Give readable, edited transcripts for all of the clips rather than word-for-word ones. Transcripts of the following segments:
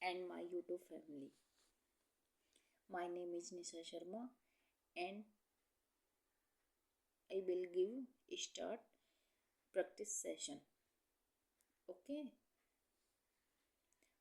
and my YouTube family. My name is Nisha Sharma and I will give start practice session. Okay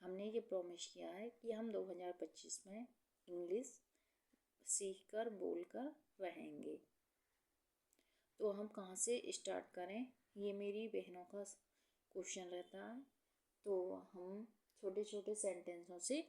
हमने ये promise किया है कि हम 2025 में इंग्लिश सीख कर बोल कर रहेंगे। तो हम कहाँ से स्टार्ट करें, ये मेरी बहनों का क्वेश्चन रहता है। तो हम छोटे छोटे सेंटेंसों से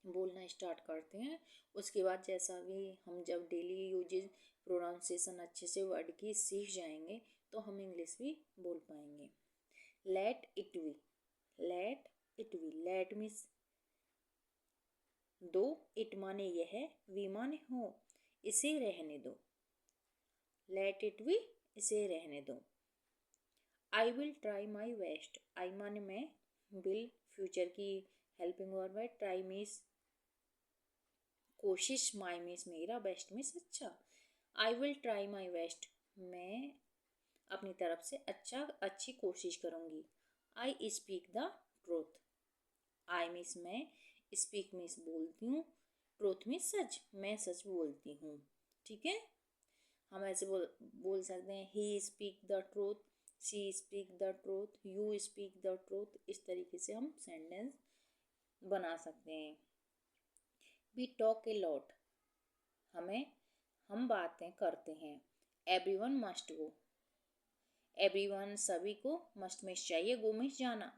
बोलना स्टार्ट करते हैं। उसके बाद जैसा भी हम जब डेली यूजेज प्रोनाउंसिएशन अच्छे से वर्ड की सीख जाएंगे तो हम इंग्लिश भी बोल पाएंगे। Let it be, let it be, let means दो, इट माने यह, वी माने हो, इसे रहने दो। लेट इट बी, इसे रहने दो। I will try my best, I माने मैं, विल फ्यूचर की हेल्पिंग वर्ब है, ट्राई मीन्स कोशिश, माई मीन्स मेरा, बेस्ट मीन्स अच्छा। I will try my best, मैं अपनी तरफ से अच्छी कोशिश करूँगी। I speak the truth, I means मैं, स्पीक मीन्स बोलती हूँ, ट्रूथ मीन्स सच, मैं सच बोलती हूँ। ठीक है, हम ऐसे बोल सकते हैं he speak the truth, she speak the truth, you speak the truth. इस तरीके से हम सेंटेंस बना सकते हैं। वी टॉक ए लॉट, हम बातें करते हैं। एवरीवन मस्ट गो, एवरीवन सभी को, मस्ट में चाहिए, गो में जाना,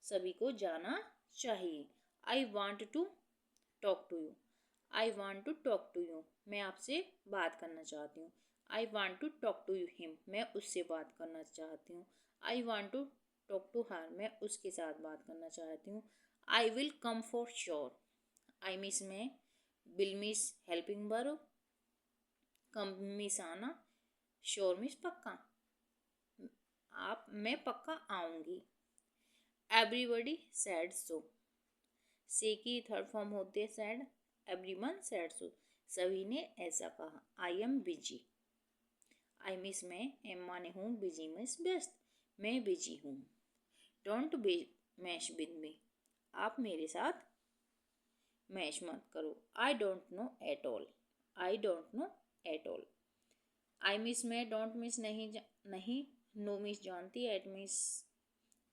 सभी को जाना चाहिए। I want to talk to you, I want to talk to you, मैं आपसे बात करना चाहती हूँ। I want to talk to you him, मैं उससे बात करना चाहती हूँ। I want to talk to her, मैं उसके साथ बात करना चाहती हूँ। I will come for sure, I means में, will means helping verb, come means आना, श्योर मिस पक्का, मैं पक्का आऊंगी। एवरीबडी सैड सो, से की थर्ड फॉर्म होती है सैड, एवरीवन सैड सो, सभी ने ऐसा कहा। I am busy, I means मैं, एम माने हूँ, बिजी मिस व्यस्त, मैं बिजी हूँ। Don't be mess with me, आप मेरे साथ मैश मत करो। I don't know at all, I don't know at all. I means में, डोंट मिस नहीं, नो मिस जानती, एट मिस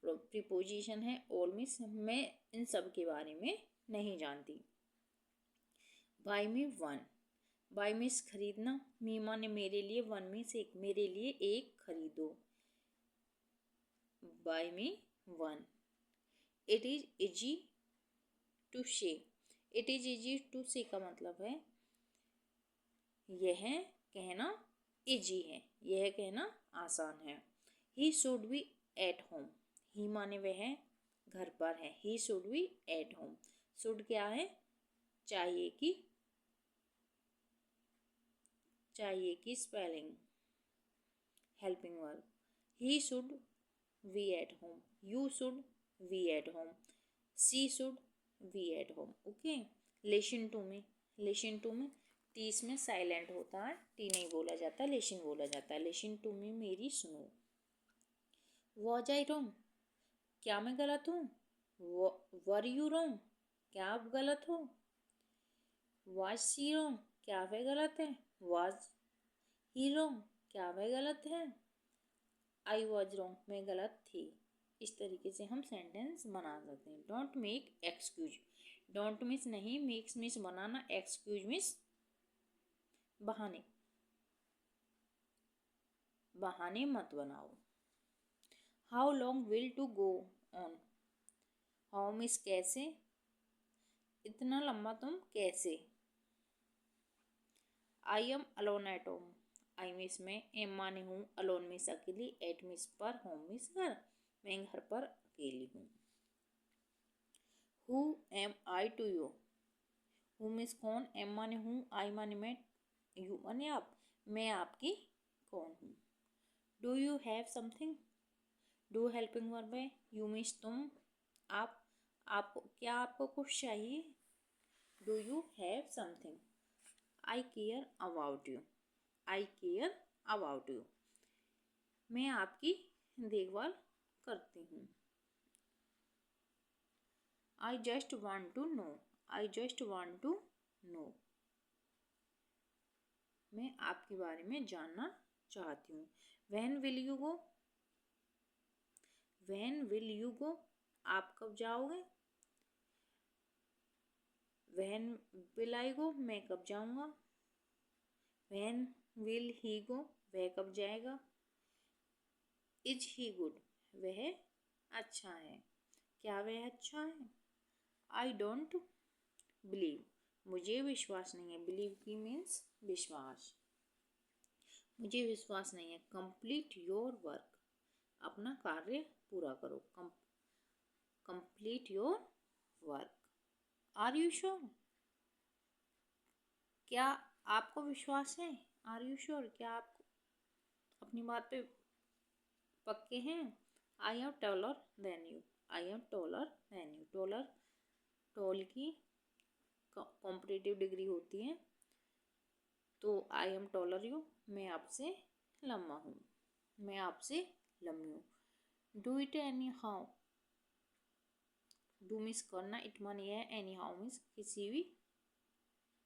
प्रीपोजिशन है, ऑल मिस मैं इन सब के बारे में नहीं जानती। Buy me one, buy means खरीदना, मी माने मेरे लिए, वन मिस एक, मेरे लिए एक खरीदो। Buy me one. It is easy to say, it is easy to say का मतलब है यह कहना इजी है, यह कहना आसान है। He should be at home, he माने वह घर पर है, he should be at home. Should क्या है, चाहिए की spelling, helping verb. He should be at home, you should be at home, she should be at home. Okay, listen to me, listen to me, T इसमें silent होता है, T नहीं बोला जाता, लिसन बोला जाता है। लिसन टू मी, मेरी सुनो। वॉज आई रॉन्ग, क्या मैं गलत हूँ। वर यू रॉन्ग, क्या आप गलत हो। वाज शी रॉन्ग, क्या वह गलत है। वाज ही रॉन्ग, क्या वह गलत है। आई वॉज रॉन्ग, मैं गलत थी। इस तरीके से हम सेंटेंस बना सकते हैं। Don't make excuse, don't means नहीं, मेक्स मिस बनाना, एक्सक्यूज मिस बहाने, बहाने मत बनाओ। How long will to go on, how means कैसे, इतना लंबा तुम कैसे। I am alone at home, I means में, एम माने हूँ, अलोन मिस अकेली, एट मिस पर, होम मिस घर, मैं घर पर अकेली हूँ। Who am I to you, who means कौन, एम माने हूँ, आई माने मैं, यू माने आप, मैं आपकी कौन हूँ। Do you have something, do helping verb है, यू मीन्स तुम, आप क्या आपको कुछ चाहिए। Do you have something. I care about you, I care about you, मैं आपकी देखभाल करती हूँ। I just want to know. I just want to know. मैं आपके बारे में जानना चाहती हूँ. When will you go? When will you go? आप कब जाओगे? When will I go? मैं कब जाऊँगा? When will he go? वह कब जाएगा? Is he good? वह अच्छा है. क्या वह अच्छा है? I don't believe. मुझे विश्वास नहीं है. Believe की means विश्वास. मुझे विश्वास नहीं है. Complete your work. अपना कार्य पूरा करो. Complete your work. Are you sure? क्या आपको विश्वास है? Are you sure? क्या आप अपनी बात पे पक्के हैं? I am taller than you. I am taller than you. Taller, tall की कॉम्पिटिटिव डिग्री होती है. तो I am taller you. मैं आपसे लंबा हूँ. मैं आपसे लंबी हूँ. Do it anyhow. Do miss करना. It मानी है. Anyhow मिस किसी भी,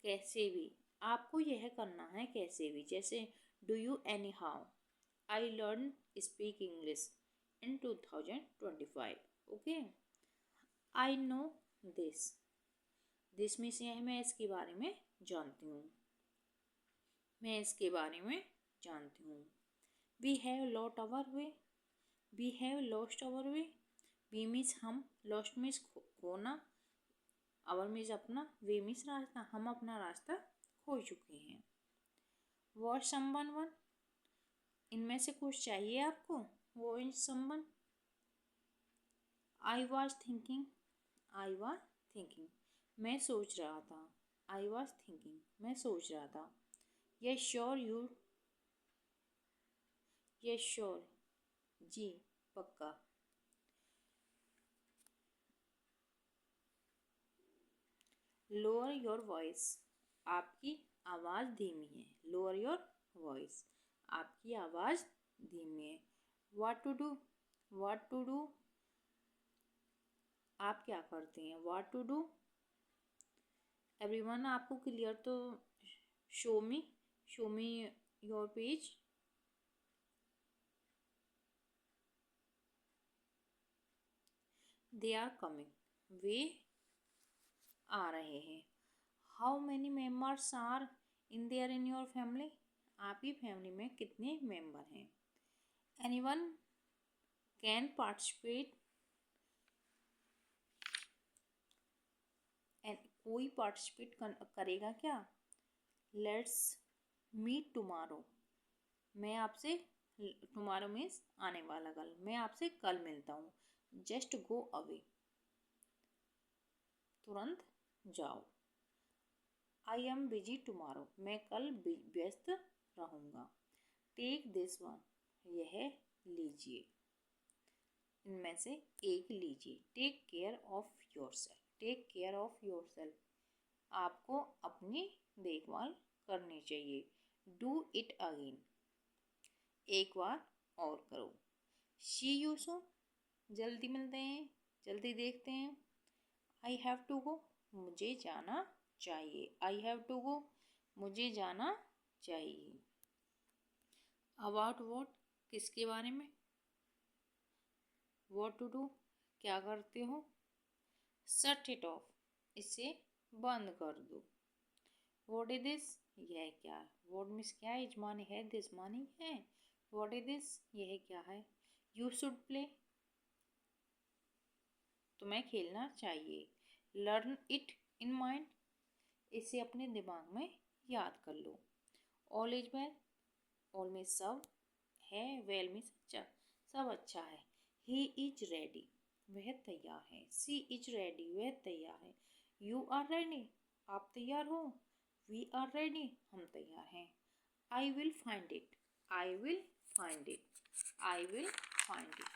कैसे भी. आपको यह करना है कैसे भी. जैसे do you anyhow. I learned speak English in 2025. Okay. I know this. This means यह मैं इसके बारे में जानती हूँ. मैं इसके बारे में जानती हूँ. We have lost our way. We have lost our way. We means हम. Lost means खोना. Our means अपना. We means रास्ता. हम अपना रास्ता खो चुके हैं. What someone want? इनमें से कुछ चाहिए आपको? वो इन someone. I was thinking. I was thinking. मैं सोच रहा था. I was thinking. मैं सोच रहा था. Yes sure you. Yes sure. जी पक्का. Lower your voice. आपकी आवाज़ धीमी है. Lower your voice. आपकी आवाज़ धीमी है. What to do? What to do? आप क्या करते हैं? What to do? Everyone आपको क्लियर तो show me your page. They are coming. वे आ रहे हैं. How many members are in there in your family? आपकी फैमिली में कितने मेंबर हैं? Anyone can participate. कोई पार्टिसिपेट करेगा क्या? Let's meet tomorrow. मैं आपसे tomorrow means आने वाला कल. मैं आपसे कल मिलता हूँ. Just go away. तुरंत जाओ. I am busy tomorrow. मैं कल व्यस्त रहूँगा. Take this one. यह लीजिए. इनमें से एक लीजिए. Take care of yourself. Take care of yourself. आपको अपनी देखभाल करनी चाहिए. Do it again. एक बार और करो. See you soon. जल्दी मिलते हैं. जल्दी देखते हैं. I have to go. मुझे जाना चाहिए. I have to go. मुझे जाना चाहिए. About what? किसके बारे में? What to do? क्या करते हो? Shut it off. इसे बंद कर दो. What is this? यह क्या है? What means क्या है? इजमानी है. This मानी है. What is this? यह क्या है? You should play. तुम्हें खेलना चाहिए. Learn it in mind. इसे अपने दिमाग में याद कर लो. All is well. All means सब है. Well means अच्छा. सब अच्छा है. He is ready. वह तैयार है. She is ready. वह तैयार है. You are ready. आप तैयार हो. We are ready. हम तैयार हैं. I will find it. I will find it. I will find it.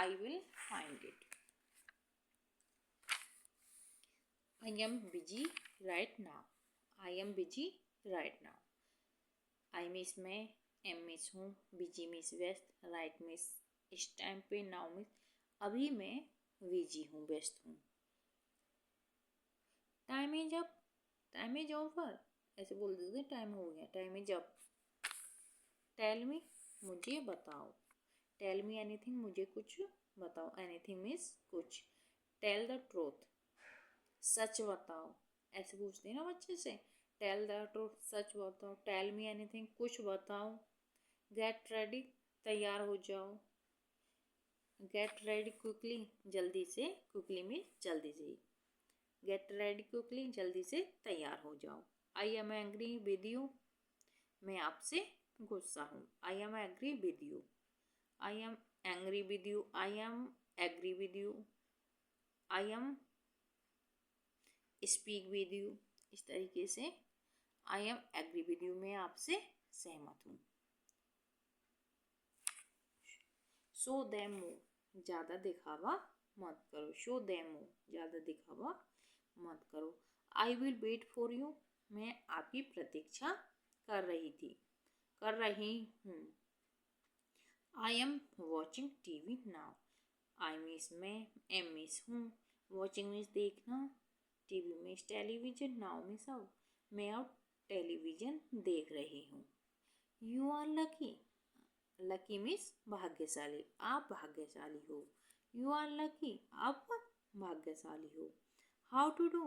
I will find it. I am busy right now. I am busy right now. I miss मैं am means हूँ, busy means व्यस्त, right means इस time पे, now means अभी मैं busy हूँ, व्यस्त हूँ। Time is up, time is over, ऐसे बोल देते टाइम हो गया, time is up. Tell me, मुझे बताओ। टेल मी एनीथिंग, मुझे कुछ बताओ। एनीथिंग मीन्स कुछ। टेल द ट्रूथ, सच बताओ, ऐसे पूछते हैं ना बच्चे से। टेल द ट्रूथ, सच बताओ। टेल मी एनीथिंग, कुछ बताओ। गेट रेडी, तैयार हो जाओ। गेट रेडी क्विकली, जल्दी से। क्विकली मीन्स जल्दी से। गेट रेडी क्विकली, जल्दी से तैयार हो जाओ। I am angry with you, मैं आपसे गुस्सा हूँ। I am agree with you, I am angry with you, I am agree with you, I am speak with you. इस तरीके से I am agree with you, मैं आपसे सहमत हूँ। शो देम मूव, ज़्यादा दिखावा मत करो। शो देम मूव, ज़्यादा दिखावा मत करो। I will wait for you, मैं आपकी प्रतीक्षा कर रही हूँ। I am watching TV now, I means मैं, एम मीन्स हूँ, वॉचिंग मीन्स देखना, TV means television, now means अब, मैं अब टेलीविजन देख रही हूँ। You are lucky, lucky means भाग्यशाली, आप भाग्यशाली हो। यू आर लकी, आप भाग्यशाली हो। How to do,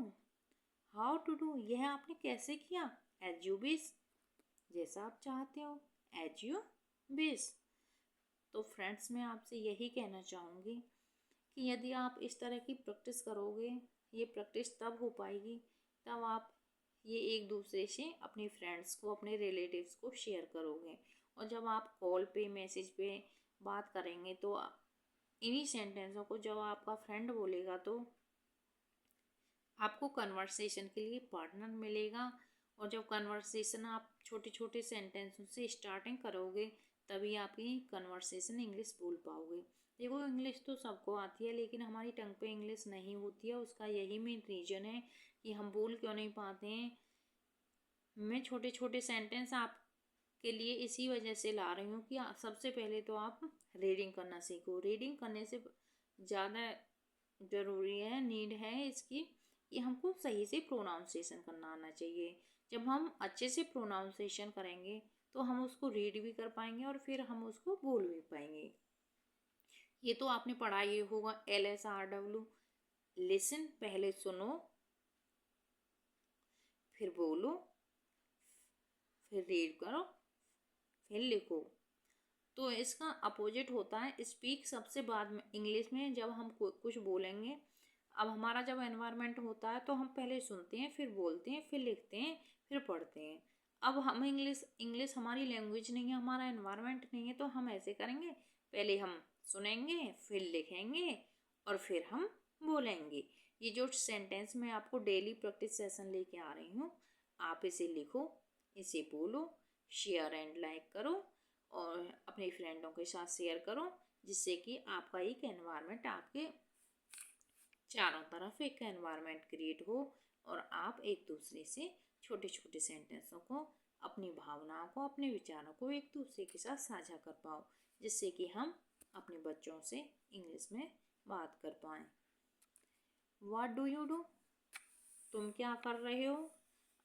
how to do, यह आपने कैसे किया। एज यू विश, जैसा आप चाहते हो। As you wish. तो फ्रेंड्स, मैं आपसे यही कहना चाहूँगी कि यदि आप इस तरह की प्रैक्टिस करोगे, ये प्रैक्टिस तब हो पाएगी तब आप ये एक दूसरे से अपने फ्रेंड्स को, अपने रिलेटिव्स को शेयर करोगे। और जब आप कॉल पे, मैसेज पे बात करेंगे तो इन्हीं सेंटेंसों को जब आपका फ्रेंड बोलेगा तो आपको कन्वर्सेशन के लिए पार्टनर मिलेगा। और जब कन्वर्सेशन आप छोटे छोटे सेंटेंसों से स्टार्टिंग करोगे तभी आपकी कन्वर्सेशन इंग्लिश बोल पाओगे। देखो, इंग्लिश तो सबको आती है लेकिन हमारी टंग पे इंग्लिश नहीं होती है। उसका यही मेन रीज़न है कि हम बोल क्यों नहीं पाते हैं। मैं छोटे छोटे सेंटेंस आपके लिए इसी वजह से ला रही हूँ कि सबसे पहले तो आप रीडिंग करना सीखो। रीडिंग करने से ज़्यादा ज़रूरी है, नीड है इसकी कि हमको सही से प्रोनाउंसिएशन करना आना चाहिए। जब हम अच्छे से प्रोनाउंसिएशन करेंगे तो हम उसको रीड भी कर पाएंगे और फिर हम उसको बोल भी पाएंगे। ये तो आपने पढ़ा ही होगा, LSRW, लिसन, पहले सुनो फिर बोलो, फिर रीड करो, फिर लिखो। तो इसका अपोजिट होता है स्पीक, सबसे बाद में इंग्लिश में जब हम कुछ बोलेंगे। अब हमारा जब एनवायरनमेंट होता है तो हम पहले सुनते हैं, फिर बोलते हैं, फिर लिखते हैं, फिर पढ़ते हैं। अब हम इंग्लिश हमारी लैंग्वेज नहीं है, हमारा एनवायरनमेंट नहीं है, तो हम ऐसे करेंगे, पहले हम सुनेंगे, फिर लिखेंगे और फिर हम बोलेंगे। ये जो सेंटेंस मैं आपको डेली प्रैक्टिस सेशन लेके आ रही हूँ, आप इसे लिखो, इसे बोलो, शेयर एंड लाइक करो और अपने फ्रेंडों के साथ शेयर करो, जिससे कि आपका एक एनवायरनमेंट, आपके चारों तरफ एक एनवायरनमेंट क्रिएट हो और आप एक दूसरे से छोटे छोटे सेंटेंसों को, अपनी भावनाओं को, अपने विचारों को एक दूसरे के साथ साझा कर पाओ, जिससे कि हम अपने बच्चों से इंग्लिश में बात कर पाएँ। व्हाट डू यू डू, तुम क्या कर रहे हो,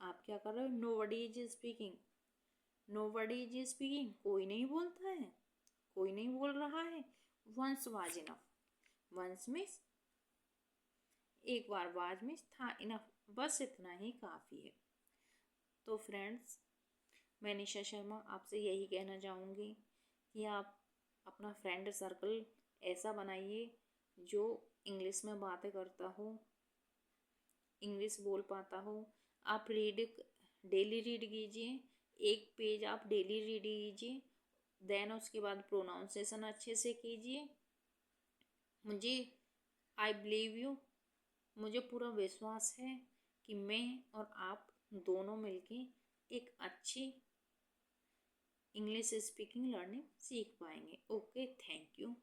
आप क्या कर रहे हो। Nobody is speaking, nobody is speaking, कोई नहीं बोलता है, कोई नहीं बोल रहा है। Once was enough, once means एक बार, वाज मीन्स था, इनफ बस इतना ही काफ़ी है। तो फ्रेंड्स, मैं निशा शर्मा आपसे यही कहना चाहूँगी कि आप अपना फ्रेंड सर्कल ऐसा बनाइए जो इंग्लिश में बातें करता हो, इंग्लिश बोल पाता हो। आप डेली रीड कीजिए, एक पेज आप डेली रीड कीजिए, देन उसके बाद प्रोनाउंसिएशन अच्छे से कीजिए। मुझे, आई बिलीव यू, मुझे पूरा विश्वास है कि मैं और आप दोनों मिलके एक अच्छी इंग्लिश स्पीकिंग लर्निंग सीख पाएंगे। Okay, thank you.